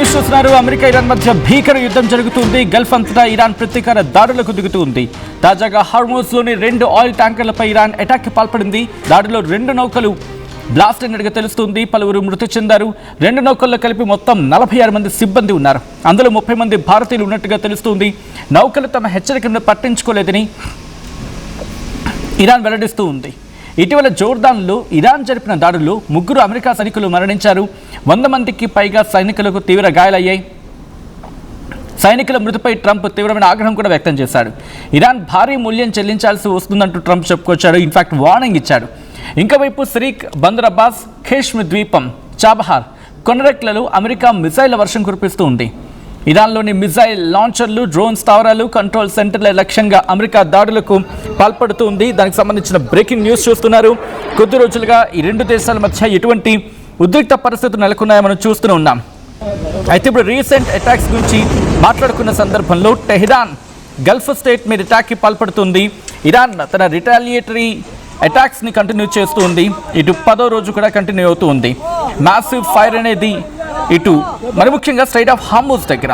News చూస్తున్నారు. America Iran మధ్య భీకర యుద్ధం జరుగుతుంది. గల్ఫ్ అంతటా ఇరాన్ ప్రతీకార దాడులకు దిగుతుంది. తాజాగా హార్మోజ్లోని 2 ఆయిల్ ట్యాంకర్లపై ఇరాన్ అటాక్కి పాల్పడింది. దాడిలో 2 నౌకలు బ్లాస్ట్ అయినట్టుగా తెలుస్తుంది. పలువురు మృతి చెందారు. 2 నౌకల్లో కలిపి మొత్తం 46 మంది సిబ్బంది ఉన్నారు. అందులో 30 మంది భారతీయులు ఉన్నట్టుగా తెలుస్తుంది. నౌకలు తమ హెచ్చరికలను పట్టించుకోలేదని ఇరాన్ వెల్లడిస్తూ ఉంది. ఇటీవల జోర్దాన్లో ఇరాన్ జరిపిన దాడుల్లో 3 అమెరికా సైనికులు మరణించారు. 100 మందికి పైగా సైనికులకు తీవ్ర గాయాలయ్యాయి. సైనికుల మృతిపై ట్రంప్ తీవ్రమైన ఆగ్రహం కూడా వ్యక్తం చేశాడు. ఇరాన్ భారీ మూల్యం చెల్లించాల్సి వస్తుందంటూ ట్రంప్ చెప్పుకొచ్చాడు. ఇన్ఫాక్ట్ వార్నింగ్ ఇచ్చాడు. ఇంకోవైపు సిరిక్, బందర్ అబ్బాస్, ఖేష్మి ద్వీపం, చాబహార్, కొనరెక్లలో అమెరికా మిసైళ్ల వర్షం కురిపిస్తూ ఉంది. ఇరాన్లోని మిసైల్ లాంచర్లు, డ్రోన్ స్థావరాలు, కంట్రోల్ సెంటర్ల లక్ష్యంగా అమెరికా దాడులకు పాల్పడుతుంది. దానికి సంబంధించిన బ్రేకింగ్ న్యూస్ చూస్తున్నారు. కొద్ది రోజులుగా ఈ 2 దేశాల మధ్య ఎటువంటి ఉద్రిక్త పరిస్థితులు నెలకొన్నాయో మనం చూస్తూనే ఉన్నాం. అయితే ఇప్పుడు రీసెంట్ అటాక్స్ గురించి మాట్లాడుకున్న సందర్భంలో టెహ్రాన్ గల్ఫ్ స్టేట్ మీద అటాక్కి పాల్పడుతుంది. ఇరాన్ తన రిటాలియేటరీ అటాక్స్ని కంటిన్యూ చేస్తూ ఉంది. ఇటు 10వ రోజు కూడా కంటిన్యూ అవుతూ ఉంది. మ్యాసివ్ ఫైర్ అనేది ఇటు మరి ముఖ్యంగా స్ట్రైట్ ఆఫ్ హార్మోజ్ దగ్గర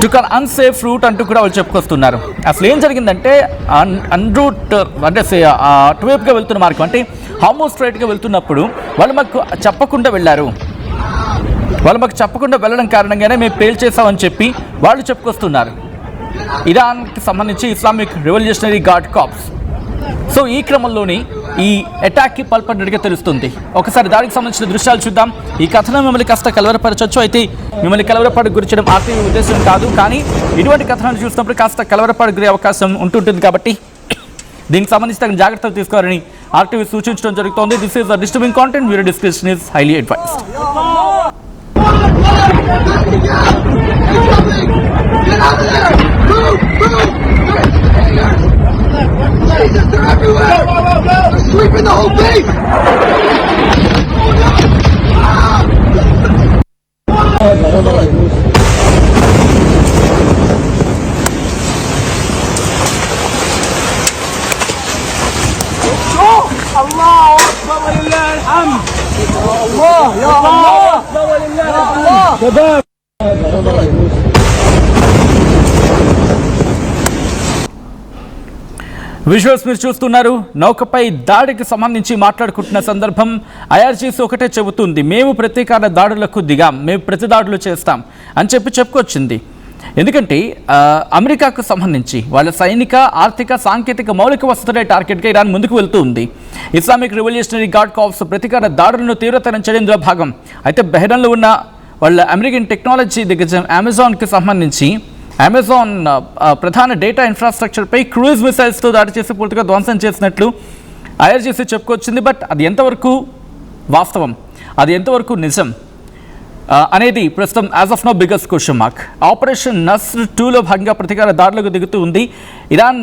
టుక్ అన్ అన్సేఫ్ రూట్ అంటూ కూడా వాళ్ళు చెప్పుకొస్తున్నారు. అసలు ఏం జరిగిందంటే అన్రూట్ అంటే అటువైపుగా వెళ్తున్న మార్గం అంటే హార్మోజ్ స్ట్రైట్గా వెళ్తున్నప్పుడు వాళ్ళు మాకు చెప్పకుండా వెళ్ళారు. వాళ్ళు మాకు చెప్పకుండా వెళ్ళడం కారణంగానే మేము పేల్చేసామని చెప్పి వాళ్ళు చెప్పుకొస్తున్నారు. ఇరాన్కి సంబంధించి Islamic revolutionary guard corps. So ఈ క్రమంలోని ఈ అటాక్కి పాల్పడినట్టుగా తెలుస్తుంది. ఒకసారి దానికి సంబంధించిన దృశ్యాలు చూద్దాం. ఈ కథనం మిమ్మల్ని కాస్త కలవరపరచవచ్చు. అయితే మిమ్మల్ని కలవరపాటు గురించడం ఆర్టీవీ ఉద్దేశం కాదు, కానీ ఇటువంటి కథనాలు చూసినప్పుడు కాస్త కలవరపాటు గురే అవకాశం ఉంటుంటుంది. కాబట్టి దీనికి సంబంధించి తగిన జాగ్రత్తలు తీసుకోవాలని ఆర్టీవీ సూచించడం జరుగుతోంది. This is the disturbing content. Viewer description is highly advised. Jesus, they're everywhere! They're sweeping the whole base! الله أكبر ولله الحمد. الله يا الله أكبر ولله الحمد. شباب visuals మీరు చూస్తున్నారు. నౌకపై దాడికి సంబంధించి మాట్లాడుకుంటున్న సందర్భం ఐఆర్జీసీ ఒకటే చెబుతుంది, మేము ప్రతీకార దాడులకు దిగాం, మేము ప్రతి దాడులు చేస్తాం అని చెప్పుకొచ్చింది. ఎందుకంటే అమెరికాకు సంబంధించి వాళ్ళ సైనిక, ఆర్థిక, సాంకేతిక మౌలిక వసతులే టార్గెట్గా ఇరాన్ ముందుకు వెళ్తూ ఉంది. ఇస్లామిక్ రెవల్యూషనరీ గార్డ్ కార్ప్స్ ప్రతీకార దాడులను తీవ్రతరం చేయడంలో భాగం. అయితే బహ్రెయిన్లో ఉన్న వాళ్ళ అమెరికన్ టెక్నాలజీ దిగ్గజం అమెజాన్కి సంబంధించి అమెజాన్ ప్రధాన డేటా ఇన్ఫ్రాస్ట్రక్చర్పై క్రూయిజ్ మిసైల్స్తో దాడి చేసి పూర్తిగా ధ్వంసం చేసినట్లు ఐఆర్జీసీ చెప్పుకొచ్చింది. బట్ అది ఎంతవరకు వాస్తవం, అది ఎంతవరకు నిజం అనేది ప్రస్తుతం as of now biggest question mark. Operation నస్ర్ 2లో భాగంగా ప్రతీకార దాడులకు దిగుతూ ఉంది. ఇరాన్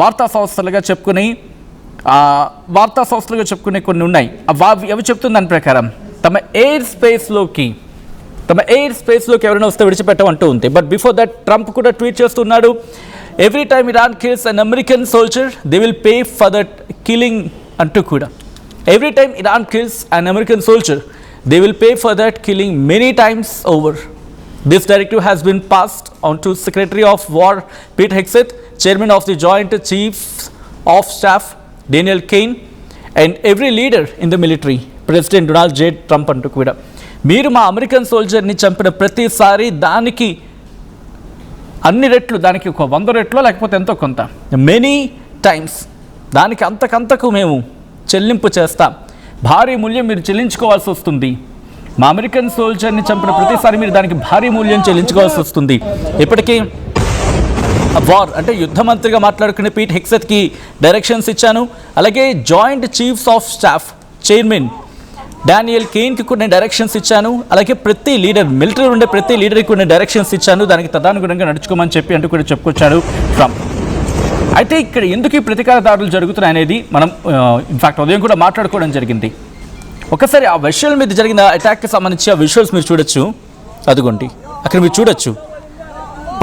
వార్తా సంస్థలుగా చెప్పుకునే కొన్ని ఉన్నాయి. అవి చెప్తున్న దాని ప్రకారం తమ ఎయిర్ స్పేస్లోకి ఎవరైనా వస్తే విడిచిపెట్టమంటూ ఉంది. బట్ బిఫోర్ దట్ ట్రంప్ కూడా ట్వీట్ చేస్తున్నాడు, every time Iran kills an American soldier they will pay for that killing అంటూ కూడా. Every time Iran kills an American soldier they will pay for that killing many times over. This directive has been passed on to secretary of war Pete Hegseth, chairman of the joint chiefs of staff Daniel Caine and every leader in the military, president Donald J Trump అంటూ కూడా. మీరు మా American సోల్జర్ని చంపిన ప్రతిసారి దానికి అన్ని రెట్లు, దానికి ఒక 100 రెట్లో లేకపోతే ఎంతో కొంత, మెనీ టైమ్స్, దానికి అంతకంతకు మేము చెల్లింపు చేస్తాం. భారీ మూల్యం మీరు చెల్లించుకోవాల్సి వస్తుంది. మా అమెరికన్ సోల్జర్ని చంపిన ప్రతిసారి మీరు దానికి భారీ మూల్యం చెల్లించుకోవాల్సి వస్తుంది. ఇప్పటికీ వార్ అంటే యుద్ధ మంత్రిగా మాట్లాడుకునే పీట్ హెగ్సెత్కి డైరెక్షన్స్ ఇచ్చాను. అలాగే joint chiefs of staff chairman Daniel కేన్కి కొన్ని డైరెక్షన్స్ ఇచ్చాను. అలాగే ప్రతి లీడర్, మిలిటరీ ఉండే ప్రతి లీడర్కి కొన్ని డైరెక్షన్స్ ఇచ్చాను, దానికి తదనుగుణంగా నడుచుకోమని చెప్పి అంటూ కూడా చెప్పుకొచ్చాడు ట్రంప్. అయితే ఇక్కడ ఎందుకు ఈ ప్రతీకార దాడులు జరుగుతున్నాయి అనేది మనం ఇన్ఫాక్ట్ ఉదయం కూడా మాట్లాడుకోవడం జరిగింది. ఒకసారి ఆ వెషల్ మీద జరిగిన అటాక్కి సంబంధించి ఆ విజువల్స్ మీరు చూడొచ్చు. అదిగోండి అక్కడ మీరు చూడొచ్చు,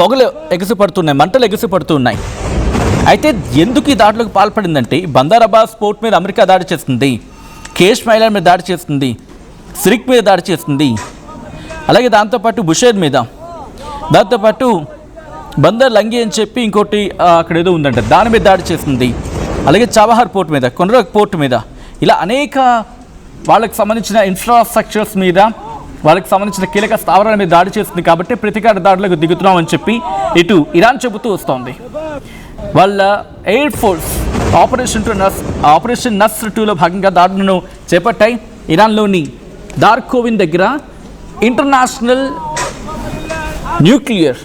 పొగలు ఎగసిపడుతున్నాయి, మంటలు ఎగసిపడుతున్నాయి. అయితే ఎందుకు ఈ దాడులకు పాల్పడిందంటే, బందర్ అబ్బాస్ పోర్ట్ మీద అమెరికా దాడి చేస్తుంది, కేష్ మైలాన్ మీద దాడి చేస్తుంది, సిరిక్ మీద దాడి చేస్తుంది, అలాగే దాంతోపాటు బుషేర్ మీద, దాంతోపాటు బందర్ లంగి అని చెప్పి ఇంకోటి అక్కడ ఏదో ఉందంట, దాని మీద దాడి చేస్తుంది. అలాగే చాబహార్ పోర్ట్ మీద, కొనరాక్ పోర్ట్ మీద, ఇలా అనేక వాళ్ళకి సంబంధించిన ఇన్ఫ్రాస్ట్రక్చర్స్ మీద, వాళ్ళకి సంబంధించిన కీలక స్థావరాల మీద దాడి చేస్తుంది. కాబట్టి ప్రతీకార దాడులకు దిగుతున్నామని చెప్పి ఇటు ఇరాన్ చెబుతూ వస్తోంది. వాళ్ళ ఎయిర్ ఫోర్స్ ఆపరేషన్ నస్ర్ 2లో భాగంగా దాడులను చేపట్టాయి. ఇరాన్లోని దార్కోవిన్ దగ్గర ఇంటర్నేషనల్ న్యూక్లియర్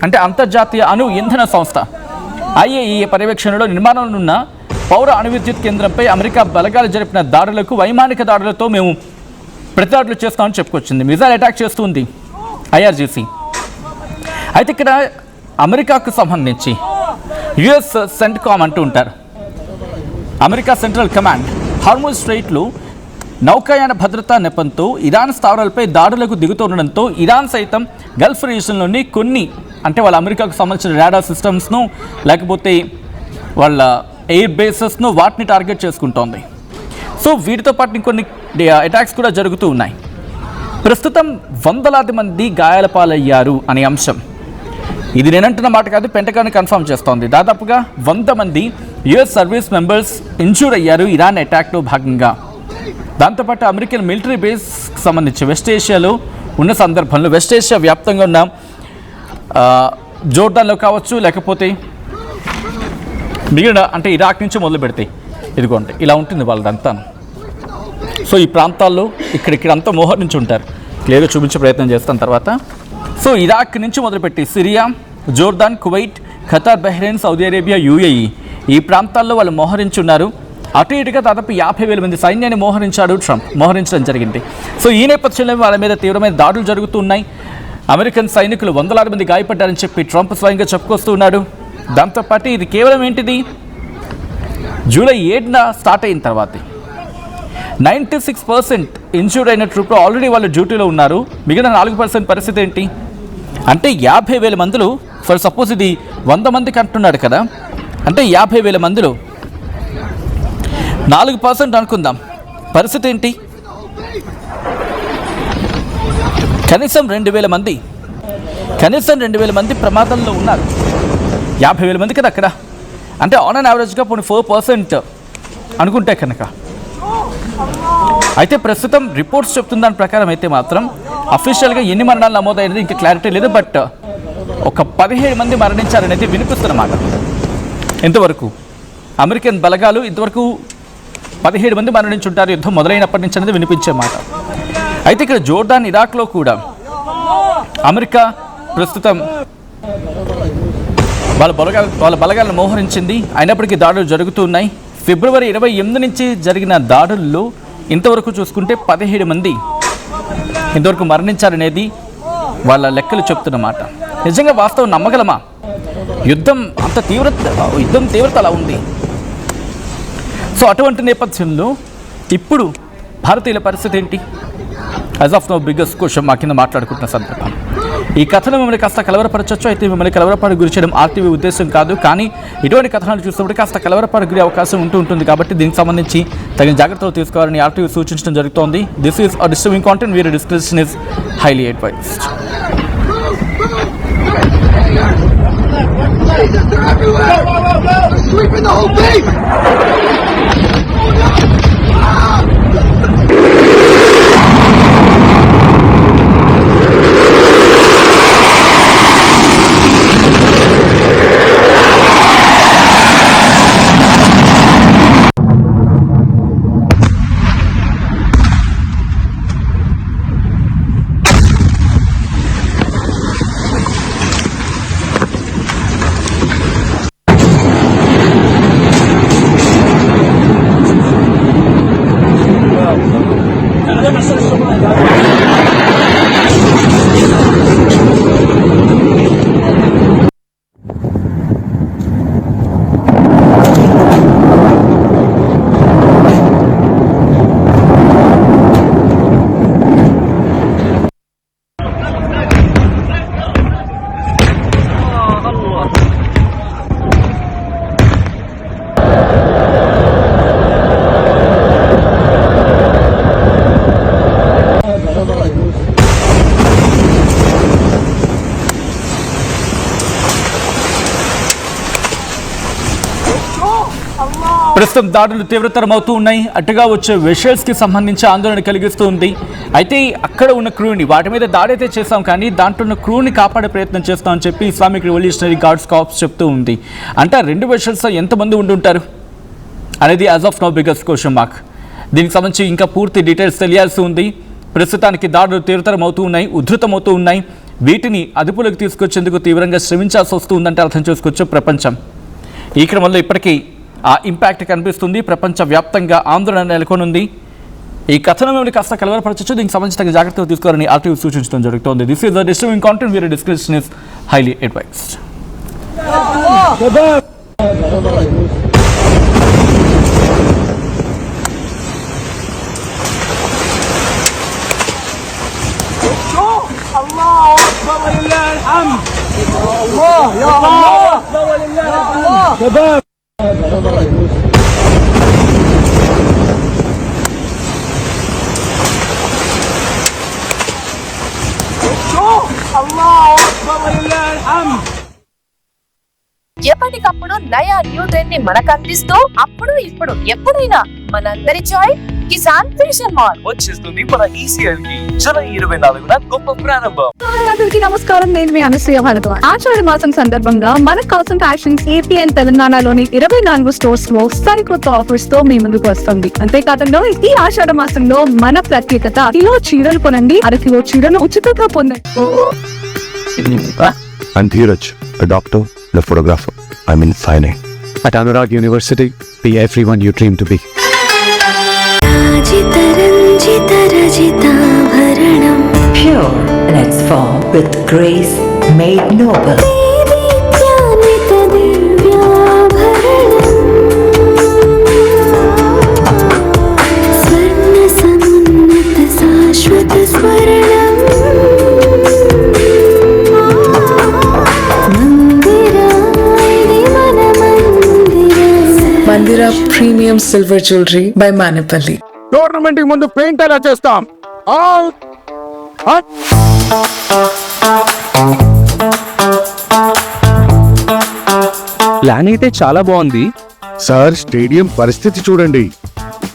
అంటే అంతర్జాతీయ అణు ఇంధన సంస్థ IAEA పర్యవేక్షణలో నిర్మాణంలో ఉన్న పౌర అణు విద్యుత్ కేంద్రంపై అమెరికా బలగాలు జరిపిన దాడులకు వైమానిక దాడులతో మేము ప్రతిదాడులు చేస్తామని చెప్పుకొచ్చింది. మిజైల్ అటాక్ చేస్తుంది IRGC. అయితే ఇక్కడ అమెరికాకు సంబంధించి US సెంట్కామ్ అంటూ ఉంటారు, అమెరికా సెంట్రల్ కమాండ్ హార్మోజ్ స్ట్రైట్లో నౌకాయాన భద్రతా నెపంతో ఇరాన్ స్థావరాలపై దాడులకు దిగుతుండడంతో ఇరాన్ సైతం గల్ఫ్ రీజన్లోని కొన్ని అంటే వాళ్ళ అమెరికాకు సంబంధించిన రాడార్ సిస్టమ్స్ను లేకపోతే వాళ్ళ ఎయిర్ బేసెస్ను వాటిని టార్గెట్ చేసుకుంటోంది. సో వీటితో పాటు ఇంకొన్ని అటాక్స్ కూడా జరుగుతూ ఉన్నాయి. ప్రస్తుతం వందలాది మంది గాయాల పాలయ్యారు అనే అంశం, ఇది నేనంటున్న మాట కాదు, పెంటగాన్ కన్ఫర్మ్ చేస్తోంది. దాదాపుగా 100 మంది US సర్వీస్ మెంబర్స్ ఇంజూర్ అయ్యారు ఇరాన్ అటాక్లో భాగంగా. దాంతోపాటు అమెరికన్ మిలిటరీ బేస్కి సంబంధించి వెస్ట్ ఏషియాలో ఉన్న సందర్భంలో, వెస్ట్ ఏషియా వ్యాప్తంగా ఉన్న జోర్డాన్లో కావచ్చు, లేకపోతే మిగిలిన అంటే ఇరాక్ నుంచి మొదలు పెడితే ఇదిగోండి ఇలా ఉంటుంది వాళ్ళదంతా. సో ఈ ప్రాంతాల్లో ఇక్కడంతా మోహరించి ఉంటారు, క్లియర్గా చూపించే ప్రయత్నం చేస్తాను తర్వాత. సో ఇరాక్ నుంచి మొదలుపెట్టి Syria, Jordan, Kuwait, Qatar, Bahrain, Saudi Arabia, UAE ఈ ప్రాంతాల్లో వాళ్ళు మోహరించి ఉన్నారు. అటు ఇటుగా దాదాపు 50,000 మంది సైన్యాన్ని మోహరించడం జరిగింది. సో ఈ నేపథ్యంలో వాళ్ళ మీద తీవ్రమైన దాడులు జరుగుతూ ఉన్నాయి. అమెరికన్ సైనికులు వందలాది మంది గాయపడ్డారని చెప్పి ట్రంప్ స్వయంగా చెప్పుకొస్తూ ఉన్నాడు. దాంతోపాటు ఇది కేవలం ఏంటిది, జూలై 7న స్టార్ట్ అయిన తర్వాత 96% ఇన్జూర్డ్ అయిన ట్రూప్లో ఆల్రెడీ వాళ్ళు డ్యూటీలో ఉన్నారు. మిగిలిన 4% పరిస్థితి ఏంటి అంటే 50,000 మందిలో, ఫర్ సపోజ్ ఇది 100 మందికి అంటున్నాడు కదా, అంటే 50,000 మందిలో 4% అనుకుందాం, పరిస్థితి ఏంటి, కనీసం 2,000 మంది ప్రమాదంలో ఉన్నారు. 50,000 మంది కదా అక్కడ, అంటే ఆన్ అండ్ యావరేజ్గా 4% అనుకుంటే కనుక. అయితే ప్రస్తుతం రిపోర్ట్స్ చెప్తున్న దాని ప్రకారం అయితే మాత్రం అఫీషియల్గా ఎన్ని మరణాలు నమోదైనది ఇంకా క్లారిటీ లేదు. బట్ ఒక 17 మంది మరణించారనేది వినిపిస్తున్నమాట. ఇంతవరకు అమెరికన్ బలగాలు ఇంతవరకు 17 మంది మరణించుంటారు యుద్ధం మొదలైనప్పటి నుంచి అనేది వినిపించే మాట. అయితే ఇక్కడ జోర్డాన్, ఇరాక్లో కూడా అమెరికా ప్రస్తుతం వాళ్ళ బలగాలను మోహరించింది. అయినప్పటికీ దాడులు జరుగుతూ ఉన్నాయి. ఫిబ్రవరి 28 నుంచి జరిగిన దాడుల్లో ఇంతవరకు చూసుకుంటే 17 మంది ఇంతవరకు మరణించారనేది వాళ్ళ లెక్కలు చెప్తున్నమాట. నిజంగా వాస్తవం నమ్మగలమా? యుద్ధం తీవ్రత అలా ఉంది. సో అటువంటి నేపథ్యంలో ఇప్పుడు భారతీయుల పరిస్థితి ఏంటి? As of now biggest question మా కింద మాట్లాడుకుంటున్న సందర్భం. ఈ కథను మిమ్మల్ని కాస్త కలవరపరచచ్చు. అయితే మిమ్మల్ని కలవరపాటు గురి చేయడం RTV ఉద్దేశం కాదు, కానీ ఇటువంటి కథనాలు చూసినప్పుడు కాస్త కలవరపాటు గురి అవకాశం ఉంటుంది. కాబట్టి దీనికి సంబంధించి తగిన జాగ్రత్తలు తీసుకోవాలని RTV సూచించడం జరుగుతోంది. This is a disturbing content, viewer description is highly advised. Sweeping the whole thing! ప్రస్తుతం దాడులు తీవ్రతరమవుతూ ఉన్నాయి. అటుగా వచ్చే వెషల్స్కి సంబంధించి ఆందోళన కలిగిస్తూ ఉంది. అయితే అక్కడ ఉన్న క్రూని వాటి మీద దాడైతే చేస్తాం, కానీ దాంట్లో ఉన్న క్రూని కాపాడే ప్రయత్నం చేస్తామని చెప్పి ఇస్లామిక్ రెవల్యూషనరీ గార్డ్స్ కార్ప్స్ చెప్తూ ఉంది. అంటే 2 వెషల్స్ ఎంతమంది ఉండుంటారు అనేది as of now biggest question mark. దీనికి సంబంధించి ఇంకా పూర్తి డీటెయిల్స్ తెలియాల్సి ఉంది. ప్రస్తుతానికి దాడులు తీవ్రతరమవుతూ ఉన్నాయి, ఉధృతమవుతూ ఉన్నాయి. వీటిని అదుపులోకి తీసుకొచ్చేందుకు తీవ్రంగా శ్రమించాల్సి వస్తుందంటే అర్థం చేసుకోవచ్చు ప్రపంచం. ఈ క్రమంలో ఇప్పటికీ ఆ ఇంపాక్ట్ కనిపిస్తుంది. ప్రపంచవ్యాప్తంగా ఆందోళన నెలకొనుంది. ఈ కథనం మిమ్మల్ని కాస్త కలవరపరచచ్చు. దీనికి సంబంధించిన జాగ్రత్తలు తీసుకోవాలని ఆర్టీవీ సూచించడం జరుగుతోంది. This is the disturbing content. Viewer description is highly advised. الله أكبر ولله الحمد. الله يا الله أكبر ولله الحمد. شباب الله أكبر ولله الحمد. ఎప్పటికప్పుడు నయా న్యూ ట్రెండ్ ని మనకు అందిస్తూ అప్పుడు ఇప్పుడు ఎప్పుడైనా మనందరి చాయ్ కిసాన్ ఫ్యాషన్ మాల్ వచ్చేస్తుంది మన ఈసీఎల్ కి జూలై 24న గొప్ప ప్రారంభం. అందరికీ నమస్కారం. నేను మీ అనసూయ భారద్వాజ్. ఆషాఢ మాసం సందర్భంగా మన కాసం ఫ్యాషన్స్ ఏపీ అండ్ తెలంగాణలోని 24 స్టోర్స్ లో సరికొత్త ఆఫర్స్ తో మీ ముందుకు వస్తుంది. అంతేకాకుండా ఈ ఆషాఢ మాసంలో మన ప్రత్యేకత కిలో చీరలు కొనండి, 1/2 కిలో చీరను ఉచితంగా పొందండి. I'm Dheeraj, a doctor and a photographer. I'm in fine art. At Anurag University, be everyone you dream to be. Pure red form with grace made noble. Mandira Premium Silver Jewelry by Manipali. Tournament కి ముందు paint ఎలా చేస్తాం? Plan అయితే చాలా బాగుంది sir. Stadium పరిస్థితి చూడండి.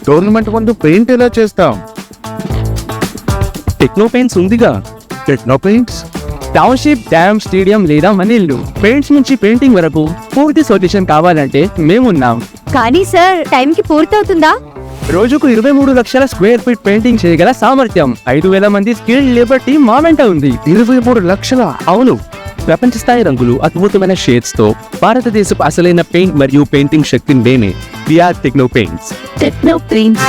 Tournament ముందు పెయింట్ ఎలా చేస్తాం? టెక్నో పెయింట్స్ ఉందిగా. Techno paints township, dam, stadium లేదా మనీళ్ళు పెయింట్స్ నుంచి పెయింటింగ్ వరకు పూర్తి సొల్యూషన్ కావాలంటే మేమున్నాం. కానీ సార్, టైం కి పూర్తవుతుందా? రోజుకు 23 లక్షల స్క్వేర్ ఫీట్ పెయింటింగ్ చేయగల సామర్థ్యం, 5,000 మంది స్కిల్డ్ లేబర్ టీమ్ మా వెంట ఉంది. 23 లక్షల? అవును. ప్రపంచ స్థాయి రంగులు, అద్భుతమైన షేడ్స్ తో భారతదేశపు అసలైన పెయింట్ మరియు పెయింటింగ్ శక్తిని నేనే. VR techno paints. Techno paints.